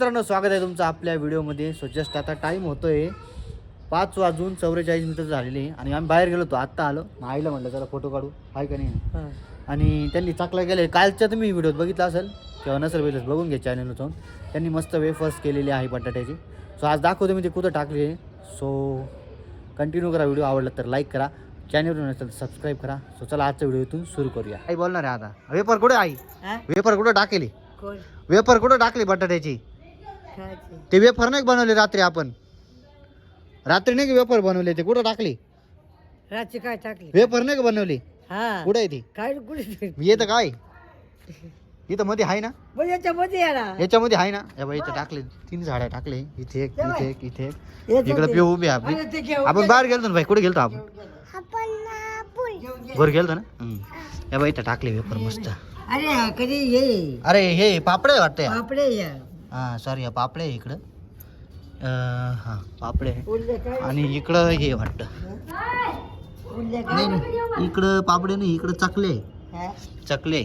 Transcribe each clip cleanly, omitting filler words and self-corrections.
मित्रांनो, स्वागत आहे तुमचं आपल्या व्हिडिओमध्ये. सो जस्ट आता टाईम होतोय 5:44 झालेले आहे आणि आम्ही बाहेर गेलो होतो. आत्ता आलो. आईला म्हटलं चला फोटो काढू, आहे का नाही. आणि त्यांनी चाकला गेले. कालच्या तुम्ही व्हिडिओत बघितला असेल किंवा नसेल बघितलं बघून घ्या चॅनलवर जाऊन. त्यांनी मस्त वेफर्स केलेली आहे बटाट्याची. सो आज दाखवतो मी ते कुठं टाकले आहे. सो कंटिन्यू करा. व्हिडिओ आवडला तर लाईक करा, चॅनलवर नसेल तर सबस्क्राईब करा. सो चला आजच्या व्हिडिओ इथून सुरू करूया. आई बोलणार आहे आता. वेफर कुठे आई? वेफर कुठं टाकेली? वेफर कुठं टाकली बटाट्याची? ते वेफर नाही बनवले रात्री आपण? रात्री नाही वेफर बनवले, ते कुठं टाकली? रात्री काय टाकली? वेफर नाही का बनवली? हा कुठे आहे ती? काय कुठे येतं काय इथं मध्ये आहे ना? याच्यामध्ये याच्यामध्ये आहे ना? या बाई इथं टाकले 3 झाडं टाकले. इथे एक, इथे एक, इथे एक. इकडे पिऊ उभी आहे आपली. आपण बाहेर गेलतो ना भाई. कुठे गेलतो आपण? वर गेलतो ना. या बाई इथं टाकले वेफर मस्त. अरे कधी ये अरे हे पापडे वाटते. आपडे हा सॉरी, पापडे आहे इकडं. हा पापडे आहे. आणि इकडं हे वाटतं. नाही नाही, इकडं पापडे नाही, इकडं चकले. चकले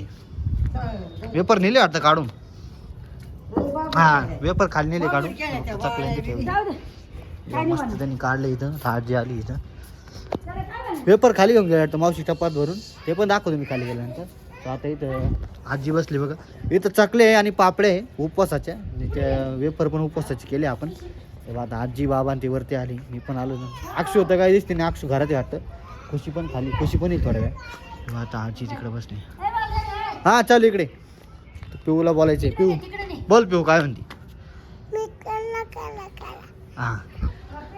वेपर नेले वाटतं काढून. हा वेपर खाली नेले काढून. चकल्यांची ठेवली मस्त त्यांनी काढले. इथं आजी आली. इथं वेपर खाली घेऊन गेला वाटतं मावशी टपात भरून. ते पण दाखवतो मी खाली गेल्यानंतर. तर आता इथं आजी बसली बघा. इथं चकले आहे आणि पापडे आहे उपवासाच्या. त्या वेपर पण उपवासाचे केले आपण. तेव्हा आता आजी बाबा ते वरती आली. मी पण आलो ना. अक्षू होतं काय दिसते ना. अक्षू घरात वाटतं. खुशी पण खाली. खुशी पण येईल थोड्या वेळ. तेव्हा आता आजी तिकडे बसली. हा चल इकडे. पिऊला बोलायचे. पिऊ बोल. पिऊ काय म्हणते? हा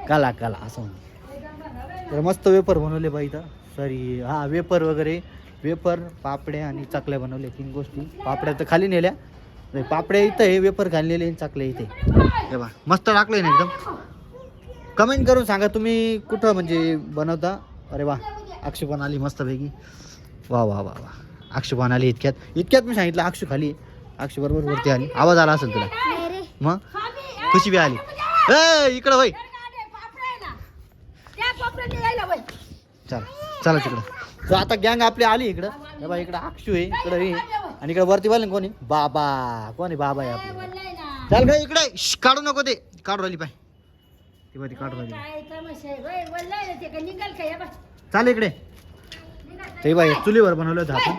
काला काला असं म्हणते. तर मस्त वेपर बनवले बाई इथं. सॉरी हा वेपर वगैरे. वेपर पापड्या आणि चकल्या बनवल्या 3 गोष्टी. पापड्या तर खाली नेल्या. पापड्या इथं आहे, वेपर खाली नेले, चकल्या इथे. हे बा मस्त टाकले ना एकदम. कमेंट करून सांगा तुम्ही कुठं म्हणजे बनवता. अरे वा अक्षू पण आली मस्तपैकी. वा वा वा वा. अक्षू पण आली इतक्यात मी सांगितलं अक्षू खाली. अक्षू बरोबर वरती आली. आवाज आला असेल तुला. मग खुशी बी आली. इकडं होय. चला चला तिकडं. तो आता गँग आपली आली इकडं. हे बा इकडं अक्षू आहे, इकडं हे आणि इकडं वरती बोल. कोणी बाबा? कोणी बाबा आहे आपले? चल काय इकडे. काढू नको ते. काढू राहिली पाय ती ती काढू राहिली. चाल इकडे. ते बाई चुलीवर बनवलं होतं आपण.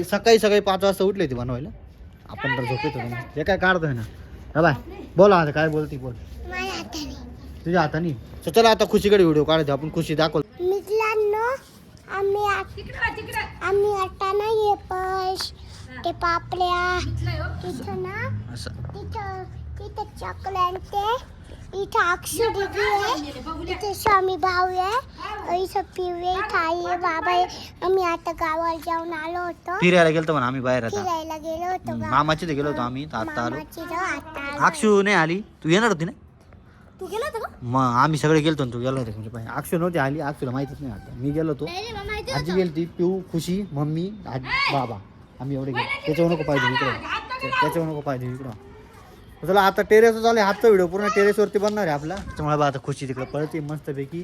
सकाळी 5 वाजता उठले होते बनवायला. आपण तर झोपेत होतो ना. हे काय काढतोय ना. हे बाय बोला आता काय बोलती बोल. तुझ्या हाताने. चला आता खुशीकडे व्हिडिओ काढायचो आपण. खुशी दाखव. आम्ही आता ना ये पश ते पापड्या तिथं ना तिथं चकल्यांचे. इथं अक्षू दीदी आहे, इथं स्वामी भाऊ आहे, इथं पिवे थाई आहे, बाबा आहे. आम्ही आता गावाला जाऊन आलो होतो. फिरायला गेलतो म्हणा आम्ही बाहेर. आता फिरायला गेलो होतो. मामाची ते गेलो होतो आम्ही. आता आलो. आता अक्षू नाही आली. तू येणार होती ना? तू गेला होता का? मग आम्ही सगळे गेलतो. तू गेलो होतो म्हणजे पाहिजे. अक्षू नव्हती आली. अक्षूला माहितीच नाही आता. मी गेलो होतो. आजी गेलती, पिऊ, खुशी, मम्मी, आजी, बाबा. आम्ही एवढे गेलो. त्याच्यावर नको पाहिजे इकडं. त्याच्यावर नको पाहिजे इकडं. चला आता टेरेसवर चालू आहे. हातचा व्हिडिओ पूर्ण टेरेसवरती बनणार आहे आपला. त्यामुळे आता खुशी तिकडे पळते मस्तपैकी.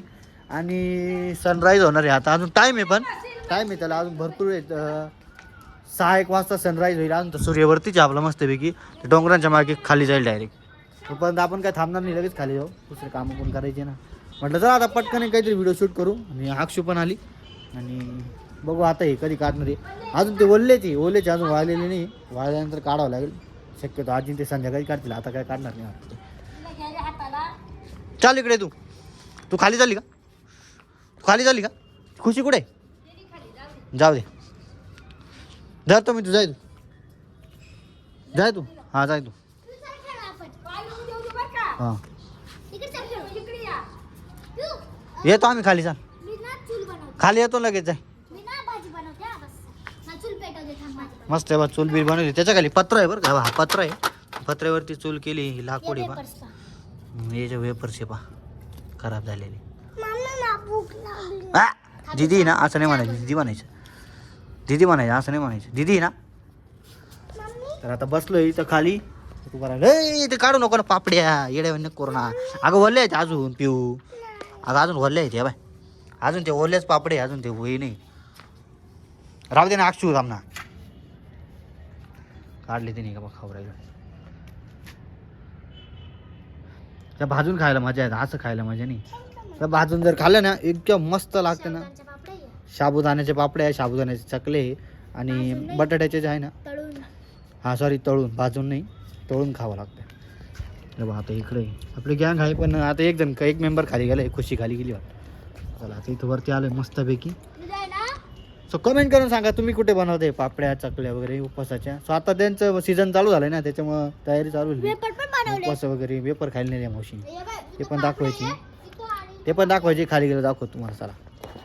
आणि सनराईज होणार आहे आता. अजून टाईम आहे, पण टाईम आहे त्याला अजून भरपूर आहे. 6-1 वाजता सनराईज होईल. अजून तर सूर्यवरतीच आपला मस्तपैकी. डोंगरांच्या मागे खाली जाईल डायरेक्ट. तोपर्यंत आपण काय थांबणार नाही, लगेच खाली जाऊ. दुसरे कामं पण करायचे ना. म्हटलं चला आता पटकन काहीतरी व्हिडिओ शूट करू. आणि अक्षू पण आली. आणि बघू आता हे कधी काढणार आहे. अजून ते ओलेचे अजून वाळलेले नाही. वाळल्यानंतर काढावं लागेल शक्यतो. आजी ते संध्याकाळी काढतील. आता काय काढणार नाही वाटतं. चाल इकडे. तू खाली झाली का? खाली झाली का? खुशी कुठे? जाऊ दे. जातो मी. तू जाय. तू हा जाय तू. हां येतो आम्ही खाली. चाल खाली येतो लगेच. जाय मस्त आहे बा. चूल बी बनवली. त्याच्या खाली पत्र आहे बरं का. हा पत्र आहे. पत्र्यावरती चूल केली. लाकूड आहे बा. हे जे वेपर्स आहे पा खराब झालेले. दिदी ना असं नाही म्हणायचं. दिदी म्हणायचं. दिदी म्हणायचं असं नाही म्हणायचं. दिदी ना. तर आता बसलो इथं खाली. तू बरं ते काढू नको ना पापड्या. येड्या कोरोना. अगं वल्ले आहेत अजून. पिऊ अगं अजून वल्ले आहेत. बाय अजून ते ओल्याच पापडे. अजून ते वही नाही. राहू दे ना अक्षू. थांब ना. काढले ते नाही का बघ खबरायला. त्या भाजून खायला मजा येते, असं खायला मजा नाही. त्या भाजून जर खाल्लं ना इतकं मस्त लागतं ना. साबुदाण्याचे पापडे आहे, साबुदाण्याचे चकले आहे आणि बटाट्याचे जे आहे ना, हा सॉरी तळून, भाजून नाही तळून खावं लागतं. बघा आता इकडे आपली गँग आहे, पण आता एक मेंबर खाली गेला, खुशी खाली गेली वाटतं. चला आता इथं वरती आलोय मस्तपैकी. सो कमेंट करून सांगा तुम्ही कुठे बनवते पापड्या चकल्या वगैरे उपवासाच्या. सो आता त्यांचं सीझन चालू झालंय ना, त्याच्यामुळं तयारी चालू झाली. उपवास वगैरे वेपर खायला नाही मावशी, ते पण दाखवायची खाली गेलं दाखवतो तुम्हाला. चला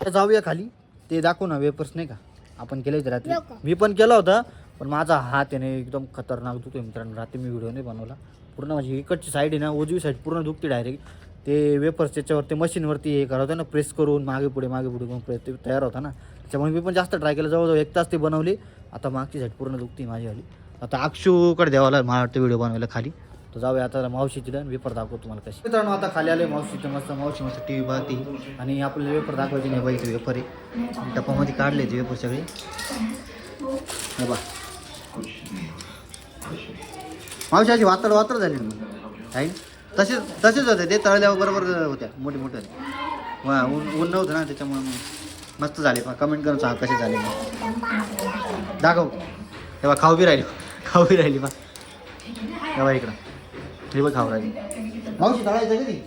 तर जाऊया खाली, ते दाखवू ना वेपर्स नाही का आपण केले होते रात्री. मी पण केला होता, पण माझा हात आहे एकदम खतरनाक दुखतोय मित्रांनो. रात्री मी व्हिडिओ नाही बनवला. पूर्ण माझी इकडची साईड आहे ना, उजवी साईड पूर्ण दुखते डायरेक्ट. ते वेपर्स त्याच्यावरती मशीनवरती हे करत ना, प्रेस करून मागे पुढे करून ते तयार होता ना, त्याच्यामुळे मी पण जास्त ट्राय केलं. जवळजवळ 1 तास ते बनवली. आता मागची साईड पूर्ण दुखती माझीवाली. आता अक्षूकडे द्यावाला मला वाटतं व्हिडिओ बनवायला खाली. तर जाऊया आता मावशीची वेपर दाखवतो तुम्हाला कशी. मित्रांनो आता खाली आले मावशीचं मावशी मस्त टी व्ही पाहते आणि आपल्याला वेपर दाखवायचे नाही बाई. वेपर आहे टप्पामध्ये काढले ते वेपर सगळे. बा मावशी अशी वातड झाली काही तसेच होते ते तळल्यावर बरोबर होत्या मोठे ऊन नव्हतं ना, त्याच्यामुळे मस्त झाले. कमेंट करून सांग कसे झाले दाखव. तेव्हा खाऊ बी राहिली बा. तेव्हा इकडं हे बघ खाऊ राहिली मावशी. तळायचं कधी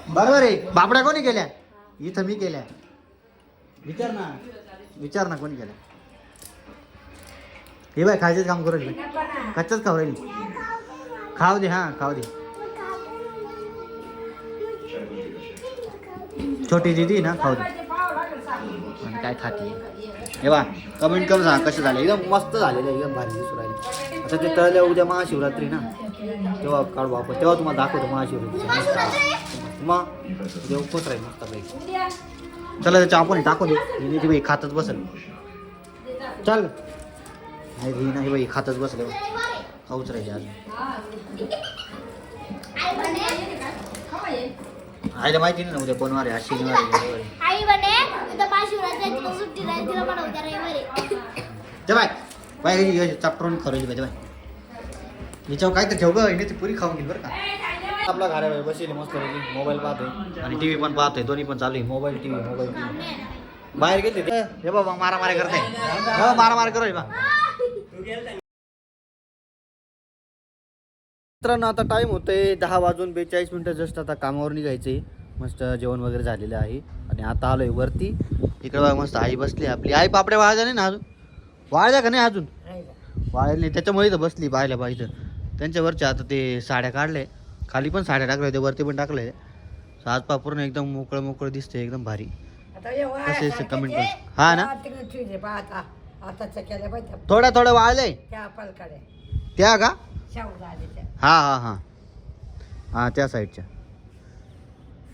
बरोबर आहे. बापड्या कोणी केल्या इथं? मी केल्या. विचार ना कोणी केल्या. हे बाय खायचंच काम करू राहिली, कच्चाच खाऊ राहिली. खाऊ दे, हां खाऊ दे. छोटी दिदी ना खाऊ दे. आणि काय खाते हे बा. कमेंट करून सांगा कसे झाले. एकदम मस्त झालेले, एकदम भारी दिसू राहिले. आता ते तळल्या उद्या महाशिवरात्री ना, तेव्हा काढू आपण, तेव्हा तुम्हाला दाखवतो महाशिवरात्री. मग उद्या उपवास राहील मस्त पाहिजे. चला त्याच्या आपण टाकून दे. ती बाई खातच बसल. चल नाही बाई खातच बसले, खाऊच राहिले अजून. आईला माहिती नाही ना उद्या कोणवार आहे, शनिवार ते बाय चापटून खरवली पाहिजे बाय. याच्यावर काय तर ठेव ग, ती पुरी खाऊन घेईल बरं का. आपला घरावर बसेल मस्त मोबाईल पाहतोय आणि टीव्ही पण पाहतोय, दोन्ही पण चालू आहे. मोबाईल टीव्ही बाहेर गेले हे बाबा मारामारी करते. मारामारी करू बा. मित्रांनो आता टाइम होतोय 10:42 जस्ट. आता कामावर निघायचे. मस्त जेवण वगैरे झालेलं आहे आणि आता आलोय वरती. इकडे बघा मस्त आई बसली आपली. आई पापड्या वाळल्या नाही ना अजून? वाळल्या का नाही अजून? वाळल्या नाही, त्याच्यामुळे इथं बसली पाहायला पाहिजे. त्यांच्यावरच्या आता ते साड्या काढले, खाली पण साड्या टाकल्या होत्या, वरती पण टाकले. आज पा पूर्ण एकदम मोकळं दिसते, एकदम भारी. कसे कमेंट कर. हा ना थोड्या वाळले त्या का? हा त्या साईडच्या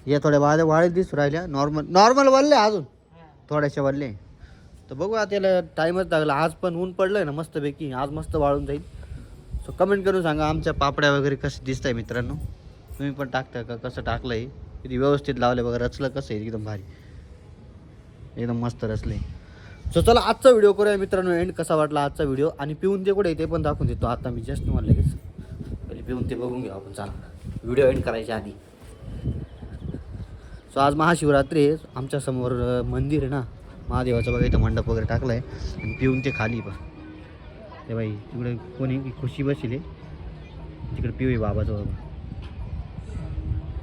या थोड्या वाळे दिसू राहिल्या. नॉर्मल वाढले अजून थोड्याशा वाढले. तर बघू आता त्याला टाईमच लागला. आज पण ऊन पडलंय ना मस्तपैकी, आज मस्त वाळून जाईल. सो कमेंट करून सांगा आमच्या पापड्या वगैरे कसे दिसत आहे मित्रांनो. तुम्ही पण टाकता का? कसं टाकलं आहे, किती व्यवस्थित लावलं बघा. रचलं कसं आहे, एकदम भारी, एकदम मस्त रचलं आहे. सो चला आजचा व्हिडिओ करूया मित्रांनो एंड. कसा वाटला आजचा व्हिडिओ आणि पिऊन ते कुठे ते पण दाखवून देतो. आता मी जस्ट तुम्हाला लगेच पहिले पिऊन ते बघून घेऊ आपण. चला व्हिडिओ एंड करायच्या आधी. सो आज महाशिवरात्री आहे. आमच्या समोर मंदिर आहे ना महादेवाचं बघा, इथं मंडप वगैरे टाकलं आहे आणि पिऊन ते खाली पा ते बाई. तिकडे कोणी खुशी बसले, तिकडे पिऊ आहे बाबाजवळ.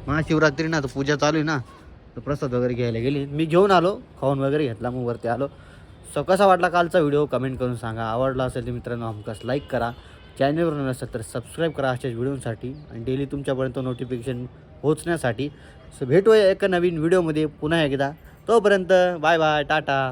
महाशिवरात्री ना तर पूजा चालू आहे ना, तर प्रसाद वगैरे घ्यायला गेली. मी घेऊन आलो, खाऊन वगैरे घेतला, मग वरती आलो. सो कसा वाटला कालचा व्हिडिओ कमेंट करून सांगा. आवडला असेल तर मित्रांनो हमखास लाईक करा. चॅनलवर नसेल तर सबस्क्राईब करा अशाच व्हिडिओसाठी आणि डेली तुमच्यापर्यंत नोटिफिकेशन पोहोचण्यासाठी. सो भेटूया एका नवीन व्हिडिओमध्ये पुन्हा एकदा. तोपर्यंत बाय बाय, टाटा.